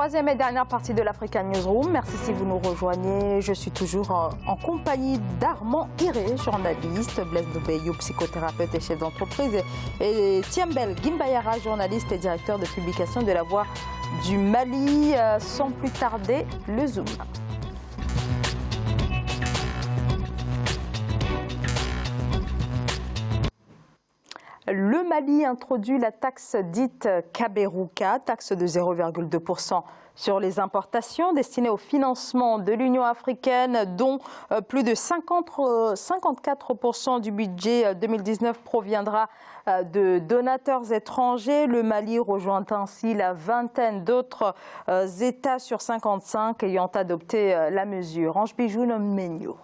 troisième et dernière partie de l'Africa Newsroom. Merci si vous nous rejoignez. Je suis toujours en compagnie d'Armand Iré, journaliste, Blaise Doubeyou, psychothérapeute et chef d'entreprise, et Tiambel Gimbayara, journaliste et directeur de publication de La Voix du Mali. Sans plus tarder, le Zoom. Le Mali introduit la taxe dite Kaberuka, taxe de 0,2% sur les importations destinée au financement de l'Union africaine, dont plus de 54% du budget 2019 proviendra de donateurs étrangers. Le Mali rejoint ainsi la vingtaine d'autres États sur 55 ayant adopté la mesure. Ange Bijou Menio.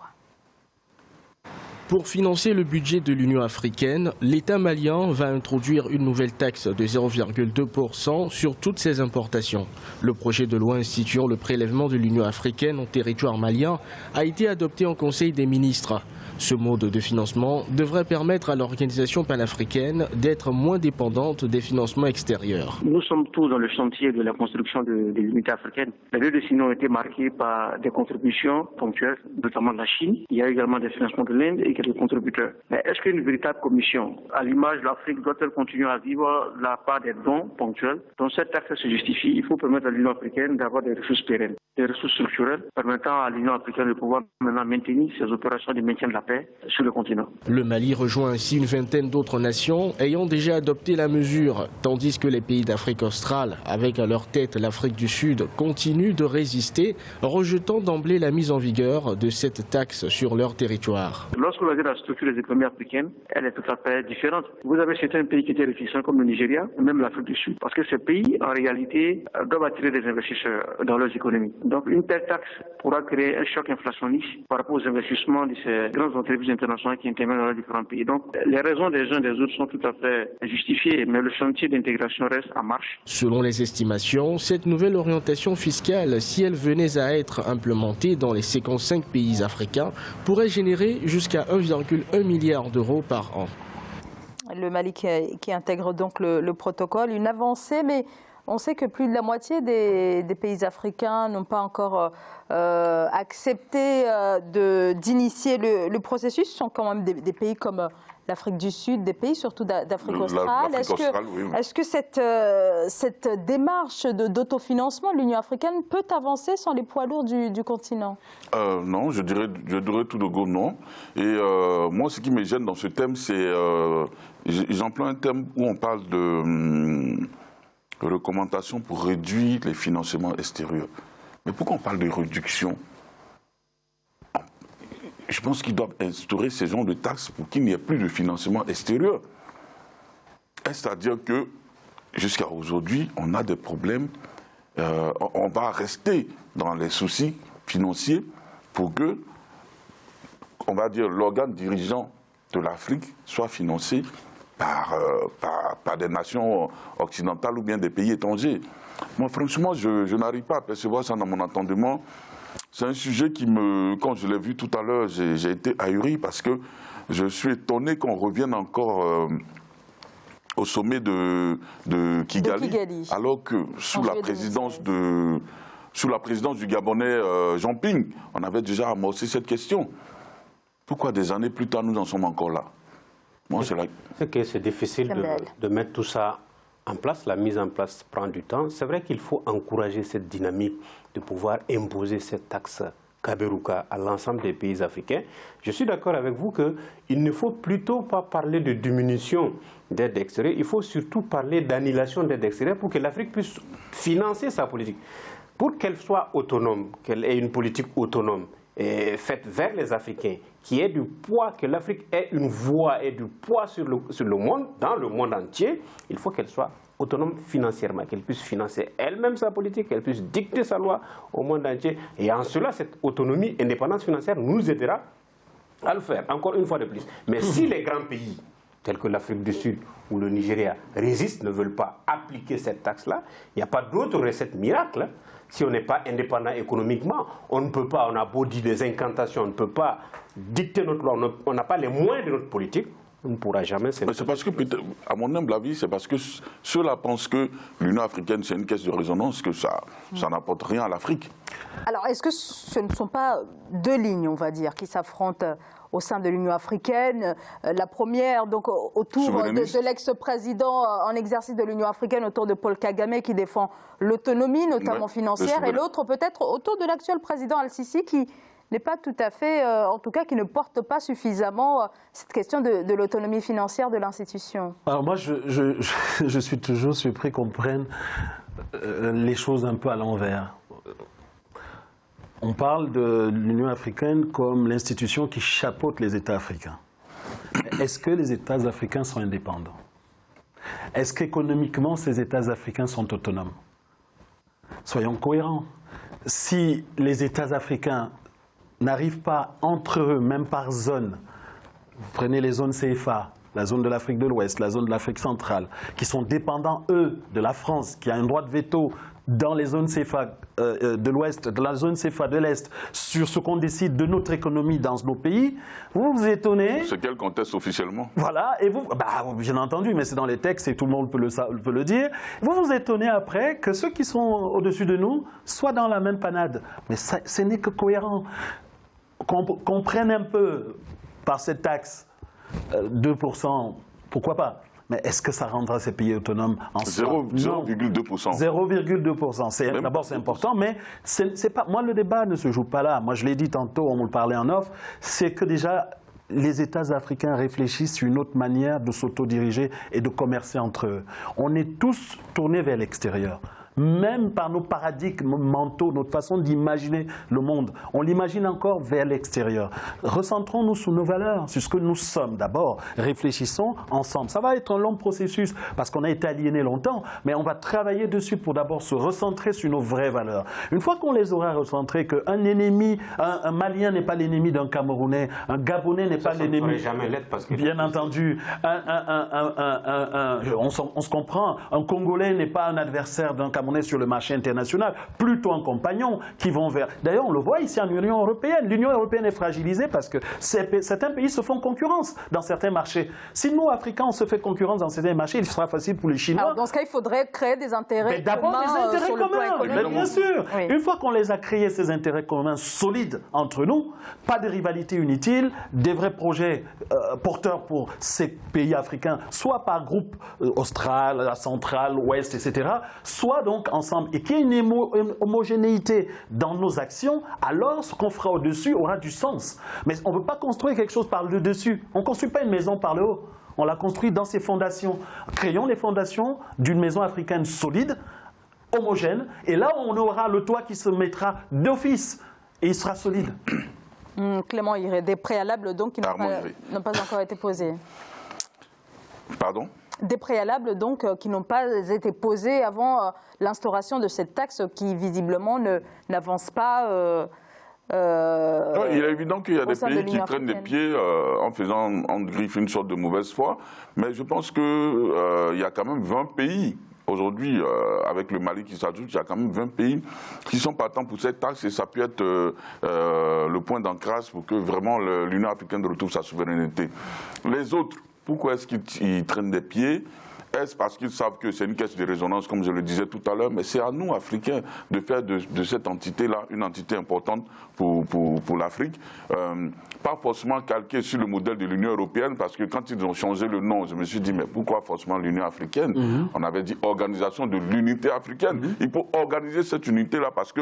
Pour financer le budget de l'Union africaine, l'État malien va introduire une nouvelle taxe de 0,2% sur toutes ses importations. Le projet de loi instituant le prélèvement de l'Union africaine au territoire malien a été adopté en Conseil des ministres. Ce mode de financement devrait permettre à l'organisation panafricaine d'être moins dépendante des financements extérieurs. Nous sommes tous dans le chantier de la construction de l'unité africaine. Les deux décennies ont été marquées par des contributions ponctuelles, notamment de la Chine. Il y a également des financements de l'Inde et quelques contributeurs. Mais est-ce qu'une véritable commission, à l'image de l'Afrique, doit-elle continuer à vivre la part des dons ponctuels? Dans cette taxe se justifie, il faut permettre à l'Union africaine d'avoir des ressources pérennes, des ressources structurelles permettant à l'Union africaine de pouvoir maintenant maintenir ses opérations de maintien de la paix sur le continent. Le Mali rejoint ainsi une vingtaine d'autres nations ayant déjà adopté la mesure, tandis que les pays d'Afrique australe, avec à leur tête l'Afrique du Sud, continuent de résister, rejetant d'emblée la mise en vigueur de cette taxe sur leur territoire. Lorsque vous regardez la structure des économies africaines, elle est tout à fait différente. Vous avez certains pays qui étaient réticents comme le Nigeria, même l'Afrique du Sud, parce que ces pays, en réalité, doivent attirer des investisseurs dans leurs économies. Donc une telle taxe pourra créer un choc inflationniste par rapport aux investissements de ces grandes entreprises internationales qui interviennent dans les différents pays. Donc les raisons des uns et des autres sont tout à fait justifiées, mais le chantier d'intégration reste en marche. Selon les estimations, cette nouvelle orientation fiscale, si elle venait à être implémentée dans les 55 pays africains, pourrait générer jusqu'à 1,1 milliard d'euros par an. Le Mali qui intègre donc le protocole, une avancée, mais on sait que plus de la moitié des pays africains n'ont pas encore accepté d'initier le processus. Ce sont quand même des pays comme l'Afrique du Sud, des pays surtout d'Afrique australe. Est-ce que cette démarche d'autofinancement de l'Union africaine peut avancer sans les poids lourds du continent? Non, je dirais tout de go non. Et moi, ce qui me gêne dans ce thème, c'est ils emploient un thème où on parle de recommandations pour réduire les financements extérieurs. Mais pourquoi on parle de réduction? Je pense qu'ils doivent instaurer ces genres de taxes pour qu'il n'y ait plus de financement extérieur. C'est-à-dire que jusqu'à aujourd'hui, on a des problèmes. On va rester dans les soucis financiers pour que, on va dire, l'organe dirigeant de l'Afrique soit financé par des nations occidentales ou bien des pays étrangers. Moi, franchement, je n'arrive pas à percevoir ça dans mon entendement. C'est un sujet qui quand je l'ai vu tout à l'heure, j'ai été ahuri parce que je suis étonné qu'on revienne encore au sommet de Kigali, alors que sous la présidence du Gabonais Jean Ping, on avait déjà amorcé cette question. Pourquoi des années plus tard, nous en sommes encore là? C'est que c'est difficile de mettre tout ça en place. La mise en place prend du temps. C'est vrai qu'il faut encourager cette dynamique de pouvoir imposer cette taxe Kaberuka à l'ensemble des pays africains. Je suis d'accord avec vous qu'il ne faut plutôt pas parler de diminution d'aide extérieure. Il faut surtout parler d'annulation d'aide extérieure pour que l'Afrique puisse financer sa politique. Pour qu'elle soit autonome, qu'elle ait une politique autonome, faite vers les Africains, qui ait du poids, que l'Afrique ait une voix et du poids sur le monde, dans le monde entier, il faut qu'elle soit autonome financièrement, qu'elle puisse financer elle-même sa politique, qu'elle puisse dicter sa loi au monde entier. Et en cela, cette autonomie, indépendance financière nous aidera à le faire, encore une fois de plus. Mais si les grands pays, tels que l'Afrique du Sud ou le Nigeria, résistent, ne veulent pas appliquer cette taxe-là, il n'y a pas d'autre recette miracle, hein. Si on n'est pas indépendant économiquement, on ne peut pas, on a beau dire des incantations, on ne peut pas dicter notre loi, on n'a pas les moyens de notre politique, On ne pourra jamais s'imposer. C'est parce que, à mon humble avis, c'est parce que ceux-là pensent que l'Union africaine, c'est une caisse de résonance, que ça n'apporte rien à l'Afrique. Alors, est-ce que ce ne sont pas deux lignes, on va dire, qui s'affrontent au sein de l'Union africaine? La première, donc, autour de l'ex-président en exercice de l'Union africaine, autour de Paul Kagame, qui défend l'autonomie, notamment financière, et l'autre, peut-être, autour de l'actuel président Al-Sisi, qui n'est pas tout à fait, en tout cas, qui ne porte pas suffisamment cette question de l'autonomie financière de l'institution. Alors moi, je suis toujours surpris qu'on prenne les choses un peu à l'envers. On parle de l'Union africaine comme l'institution qui chapeaute les États africains. Est-ce que les États africains sont indépendants? Est-ce qu'économiquement, ces États africains sont autonomes? Soyons cohérents. Si les États africains n'arrivent pas entre eux, même par zone, vous prenez les zones CFA, la zone de l'Afrique de l'Ouest, la zone de l'Afrique centrale, qui sont dépendants, eux, de la France, qui a un droit de veto dans les zones CFA de l'Ouest, de la zone CFA de l'Est, sur ce qu'on décide de notre économie dans nos pays, vous vous étonnez... C'est qu'elle conteste officiellement. Voilà, et vous... bien entendu, mais c'est dans les textes et tout le monde peut le dire. Vous vous étonnez après que ceux qui sont au-dessus de nous soient dans la même panade. Mais ça, ce n'est que cohérent. Qu'on prenne un peu par cette taxe 2%, pourquoi pas? Mais est-ce que ça rendra ces pays autonomes en 0,2%. 0,2%. D'abord, c'est important, mais c'est pas. Moi, le débat ne se joue pas là. Moi, je l'ai dit tantôt, on me le parlait en off, c'est que déjà, les États africains réfléchissent sur une autre manière de s'autodiriger et de commercer entre eux. On est tous tournés vers l'extérieur. Même par nos paradigmes mentaux, notre façon d'imaginer le monde, on l'imagine encore vers l'extérieur. Recentrons-nous sur nos valeurs, sur ce que nous sommes d'abord. Réfléchissons ensemble. Ça va être un long processus parce qu'on a été aliénés longtemps, mais on va travailler dessus pour d'abord se recentrer sur nos vraies valeurs. Une fois qu'on les aura recentrées, qu'un ennemi, un Malien n'est pas l'ennemi d'un Camerounais, un Gabonais n'est pas l'ennemi... Bien entendu, on se comprend, un Congolais n'est pas un adversaire d'un Camerounais sur le marché international, plutôt un compagnon qui vont vers... D'ailleurs, on le voit ici en Union européenne. L'Union européenne est fragilisée parce que certains pays se font concurrence dans certains marchés. Si nous, Africains, on se fait concurrence dans certains marchés, il sera facile pour les Chinois. Alors, dans ce cas, il faudrait créer des intérêts communs. D'abord, des intérêts communs, bien sûr. Oui. Une fois qu'on les a créés, ces intérêts communs solides entre nous, pas de rivalité inutile, des vrais projets porteurs pour ces pays africains, soit par groupe austral, central, ouest, etc., soit donc ensemble, et qu'il y ait une homogénéité dans nos actions, alors ce qu'on fera au-dessus aura du sens. Mais on ne peut pas construire quelque chose par le dessus. On ne construit pas une maison par le haut. On la construit dans ses fondations. Créons les fondations d'une maison africaine solide, homogène, et là on aura le toit qui se mettra d'office, et il sera solide. Clément, il y aurait des préalables donc qui n'ont pas encore été posés. Pardon ? Des préalables donc qui n'ont pas été posés avant l'instauration de cette taxe qui visiblement n'avance pas. Il est évident qu'il y a des pays qui traînent des pieds en faisant en griffe une sorte de mauvaise foi, mais je pense qu'il y a quand même 20 pays. Aujourd'hui, avec le Mali qui s'ajoute, il y a quand même 20 pays qui sont partants pour cette taxe et ça peut être le point d'ancrage pour que vraiment l'Union africaine retrouve sa souveraineté. Les autres, pourquoi est-ce qu'ils traînent des pieds? Est-ce parce qu'ils savent que c'est une caisse de résonance, comme je le disais tout à l'heure? Mais c'est à nous, Africains, de faire de cette entité-là une entité importante pour l'Afrique. Pas forcément calquée sur le modèle de l'Union européenne, parce que quand ils ont changé le nom, je me suis dit, mais pourquoi forcément l'Union africaine? On avait dit Organisation de l'unité africaine. Il faut organiser cette unité-là parce que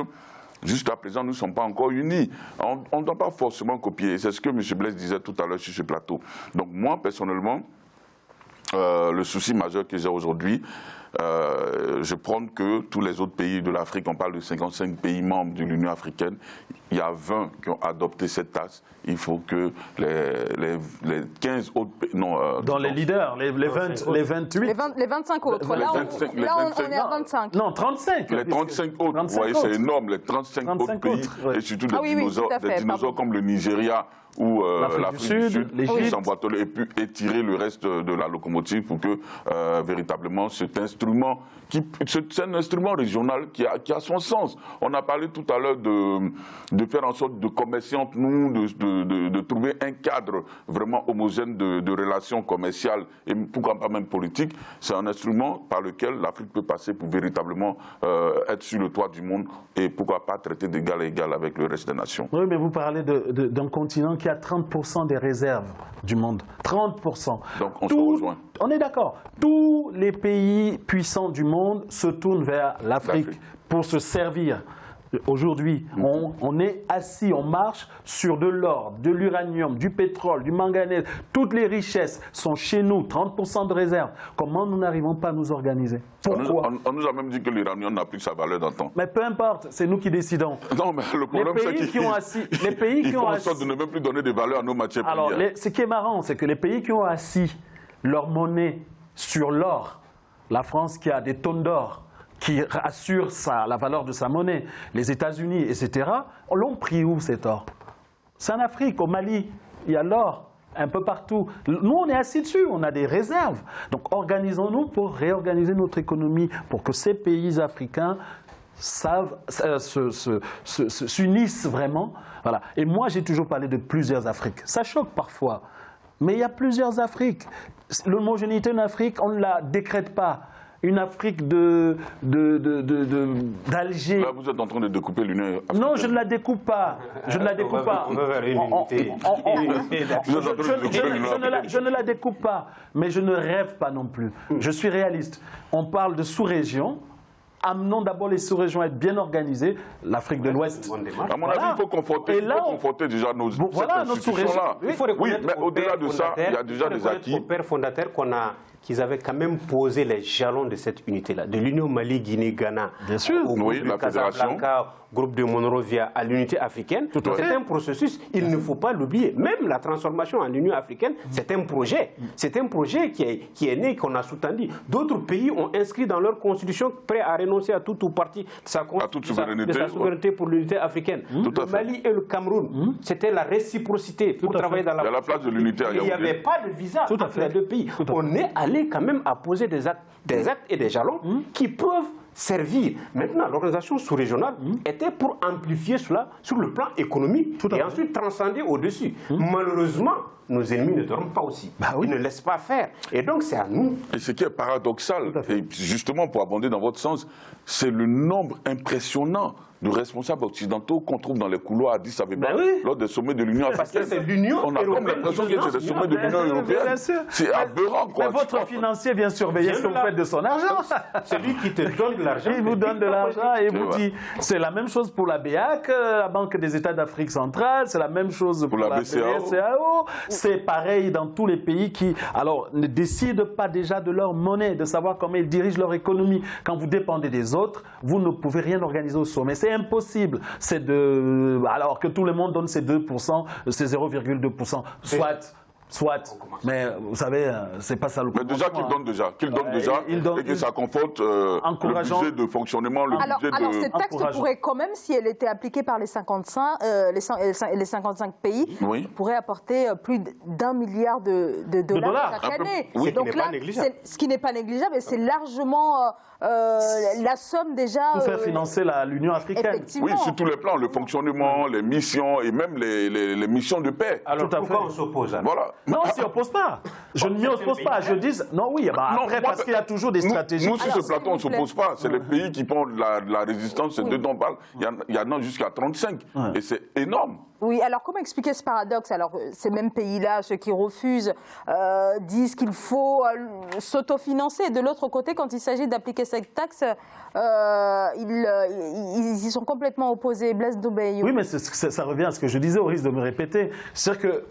jusqu'à présent, nous ne sommes pas encore unis. On ne doit pas forcément copier. C'est ce que M. Blaise disait tout à l'heure sur ce plateau. Donc moi, personnellement, le souci majeur que j'ai aujourd'hui, je prends que tous les autres pays de l'Afrique, on parle de 55 pays membres de l'Union africaine, il y a 20 qui ont adopté cette taxe. Il faut que les 15 autres pays... Dans les leaders, les 28... Les 25 autres. Là, on est à 25. Non, 35. Les 35 autres, vous voyez, c'est énorme, les 35 autres pays, et surtout des dinosaures comme le Nigeria ou l'Afrique du Sud, qui s'emboîtent et puis étirer le reste de la locomotive pour que véritablement cet instrument régional qui a son sens. On a parlé tout à l'heure de faire en sorte de commercer entre nous, de trouver un cadre vraiment homogène de relations commerciales et pourquoi pas même politiques. C'est un instrument par lequel l'Afrique peut passer pour véritablement être sur le toit du monde et pourquoi pas traiter d'égal à égal avec le reste des nations. Oui, mais vous parlez d'un continent qui a 30% des réserves du monde. 30%. Donc on se rejoint. On est d'accord. Tous les pays puissants du monde se tournent vers l'Afrique pour se servir. Aujourd'hui, on est assis, on marche sur de l'or, de l'uranium, du pétrole, du manganèse. Toutes les richesses sont chez nous, 30% de réserves. Comment nous n'arrivons pas à nous organiser? Pourquoi? On nous a même dit que l'uranium n'a plus sa valeur d'antan. Mais peu importe, c'est nous qui décidons. Non, mais le problème, c'est qu'ils font en sorte de ne même plus donner de valeur à nos matières premières. Alors, ce qui est marrant, c'est que les pays qui ont assis leur monnaie sur l'or, la France qui a des tonnes d'or, qui assure la valeur de sa monnaie, les États-Unis, etc., l'ont pris où cet or? C'est en Afrique, au Mali, il y a l'or un peu partout. Nous, on est assis dessus, on a des réserves. Donc organisons-nous pour réorganiser notre économie, pour que ces pays africains s'unissent vraiment. Voilà. Et moi, j'ai toujours parlé de plusieurs Afriques. Ça choque parfois, mais il y a plusieurs Afriques. L'homogénéité en Afrique, on ne la décrète pas. Une Afrique d'Alger. Là, vous êtes en train de découper l'Union africaine. Non, je ne la découpe pas. Je ne la découpe pas. Je ne la découpe pas, mais je ne rêve pas non plus. Je suis réaliste. On parle de sous-région. Amenons d'abord les sous-régions à être bien organisées. L'Afrique de l'Ouest. À mon avis, il faut conforter déjà nos institutions-là. Oui, mais au-delà de ça, il y a déjà des acquis. Au père fondateur qu'ils avaient quand même posé les jalons de cette unité-là, de l'Union Mali, Guinée, Ghana, bien sûr, au groupe de Casablanca, groupe de Monrovia à l'unité africaine. C'est un processus, il ne faut pas l'oublier. Même la transformation en Union africaine, c'est un projet. C'est un projet qui est né, qu'on a soutenu. D'autres pays ont inscrit dans leur constitution prêt à renoncer à tout ou partie de sa souveraineté pour l'unité africaine. Le Mali et le Cameroun, c'était la réciprocité pour travailler dans la... Il y a la place de l'unité. Il n'y avait pas de visa entre les deux pays. On est allé quand même à poser des actes et des jalons qui peuvent servir. Maintenant, l'organisation sous-régionale était pour amplifier cela sur le plan économique et ensuite transcender au-dessus. Malheureusement, nos ennemis ne dorment pas aussi. Ils ne laissent pas faire. Et donc, c'est à nous. Et ce qui est paradoxal, et justement pour abonder dans votre sens, c'est le nombre impressionnant de responsables occidentaux qu'on trouve dans les couloirs à Addis Abeba lors des sommets de l'Union africaine. C'est l'Union On a comme l'impression que c'est des sommets de l'Union européenne. C'est aberrant, quoi. Mais votre financier vient surveiller ce que vous faites de son argent. C'est lui qui te donne de l'argent. Il vous donne de l'argent et vous dit. C'est la même chose pour la BEAC, la Banque des États d'Afrique centrale, c'est la même chose pour la BCAO. C'est pareil dans tous les pays qui, alors, ne décident pas déjà de leur monnaie, de savoir comment ils dirigent leur économie. Quand vous dépendez des autres, vous ne pouvez rien organiser au sommet. C'est impossible. Alors que tout le monde donne ses 2%, ses 0,2%, soit. Mais vous savez, c'est pas ça le problème. Mais déjà qu'il donne déjà, et que ça conforte le budget de fonctionnement, le budget de... Alors cette taxe pourrait quand même, si elle était appliquée par les 55 pays, pourrait apporter plus d'1 milliard de dollars chaque année. Oui. Donc là, ce qui n'est pas négligeable, et c'est largement la somme déjà... Pour faire financer l'Union africaine. Oui, sur tous les plans, le fonctionnement, les missions et même les missions de paix. Alors pourquoi on s'oppose? Voilà. Non, on ne s'y oppose pas. Je ne m'y oppose pas. Je dis, non, oui, après, parce qu'il y a toujours des stratégies. Nous, sur ce plateau, on ne s'oppose pas. C'est les pays qui font de la résistance, c'est dont on parle. Il y en a jusqu'à 35. Et c'est énorme. Oui, alors comment expliquer ce paradoxe? Alors, ces mêmes pays-là, ceux qui refusent, disent qu'il faut s'autofinancer. De l'autre côté, quand il s'agit d'appliquer cette taxe, ils y sont complètement opposés. Blaise Doubeye. Oui, mais ça revient à ce que je disais, au risque de me répéter. C'est-à-dire que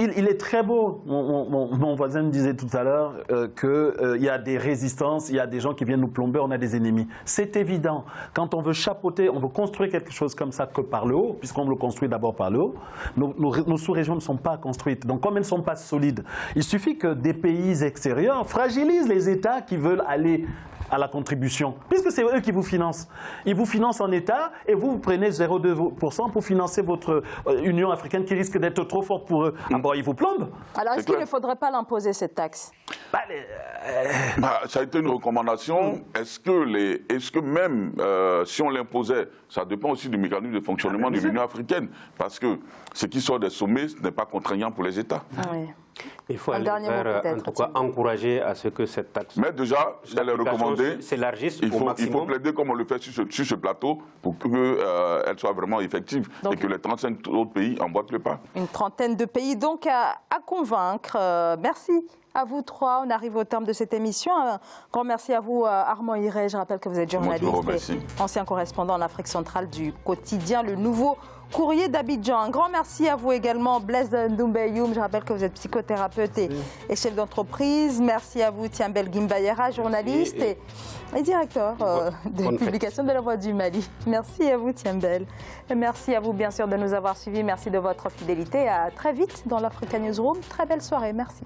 il est très beau, mon voisin me disait tout à l'heure qu'il y a des résistances, il y a des gens qui viennent nous plomber, on a des ennemis. C'est évident. Quand on veut chapeauter, on veut construire quelque chose comme ça que par le haut, puisqu'on le construit d'abord par le haut, nos sous-régions ne sont pas construites. Donc comme elles ne sont pas solides, il suffit que des pays extérieurs fragilisent les États qui veulent aller à la contribution, puisque c'est eux qui vous financent. Ils vous financent en État et vous prenez 0,2% pour financer votre Union africaine qui risque d'être trop forte pour eux. Ah bon, ils vous plombent. Alors, est-ce qu'il ne faudrait pas l'imposer, cette taxe? Ça a été une recommandation. Est-ce que même si on l'imposait, ça dépend aussi du mécanisme de fonctionnement de l'Union africaine, parce que ce qui sort des sommets ce n'est pas contraignant pour les États. Oui. Il faut aller vers, en tout cas, encourager à ce que cette taxe... Mais déjà, elle est recommandée. S'élargisse Il au faut maximum. plaider comme on le fait sur ce plateau pour qu'elle soit vraiment effective. Donc, et que les 35 autres pays emboîtent le pas. Une trentaine de pays donc à convaincre. Merci à vous trois. On arrive au terme de cette émission. Un grand merci à vous, Armand Hiré. Je rappelle que vous êtes journaliste et ancien correspondant en Afrique centrale du quotidien Le Nouveau Courrier d'Abidjan. Un grand merci à vous également, Blaise Ndoumbé-Youm. Je rappelle que vous êtes psychothérapeute et chef d'entreprise. Merci à vous, Tiambel Gimbayera, journaliste et directeur de publication de La Voix du Mali. Merci à vous, Tiambel. Et merci à vous, bien sûr, de nous avoir suivis. Merci de votre fidélité. À très vite dans l'Africa Newsroom. Très belle soirée. Merci.